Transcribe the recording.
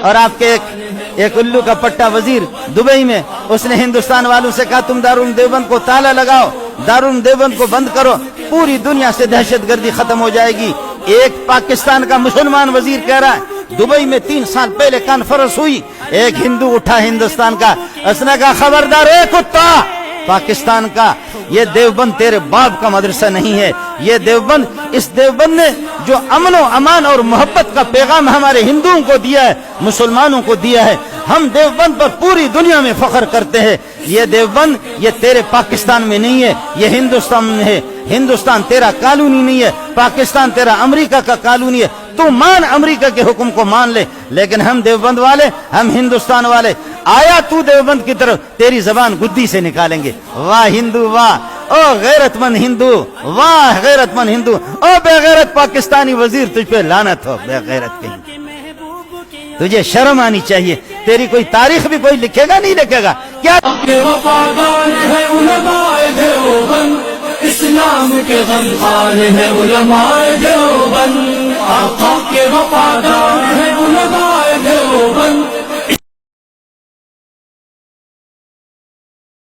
اور آپ کے ایک الو کا پٹا وزیر دبئی میں، اس نے ہندوستان والوں سے کہا تم دارالعلوم دیوبند کو تالا لگاؤ، دارالعلوم دیوبند کو بند کرو، پوری دنیا سے دہشت گردی ختم ہو جائے گی۔ ایک پاکستان کا مسلمان وزیر کہہ رہا ہے، دبئی میں 3 سال پہلے کانفرنس ہوئی، ایک ہندو اٹھا ہندوستان کا، اس نے کہا خبردار اے کتا پاکستان کا، یہ دیوبند تیرے باپ کا مدرسہ نہیں ہے، یہ دیوبند، اس دیوبند نے جو امن و امان اور محبت کا پیغام ہمارے ہندوؤں کو دیا ہے، مسلمانوں کو دیا ہے، ہم دیوبند پر پوری دنیا میں فخر کرتے ہیں۔ یہ دیوبند یہ تیرے پاکستان میں نہیں ہے، یہ ہندوستان میں ہے۔ ہندوستان تیرا کالونی نہیں ہے، پاکستان تیرا امریکہ کا کالونی ہے، تو مان امریکہ کے حکم کو مان لے، لیکن ہم دیوبند والے، ہم ہندوستان والے، آیا تو دیوبند کی طرف تیری زبان گدی سے نکالیں گے۔ واہ ہندو واہ، او غیرت مند ہندو، واہ غیرت مند ہندو، او بے غیرت پاکستانی وزیر، تجھ پہ لعنت ہو بے غیرت کہیں، تجھے شرم آنی چاہیے۔ تیری کوئی تاریخ بھی کوئی لکھے گا نہیں لکھے گا کیا؟ وفادار ہے علماء دیوبند، اسلام کے غمخوار ہے علماء دیوبند، آقا کے وفادار ہے علماء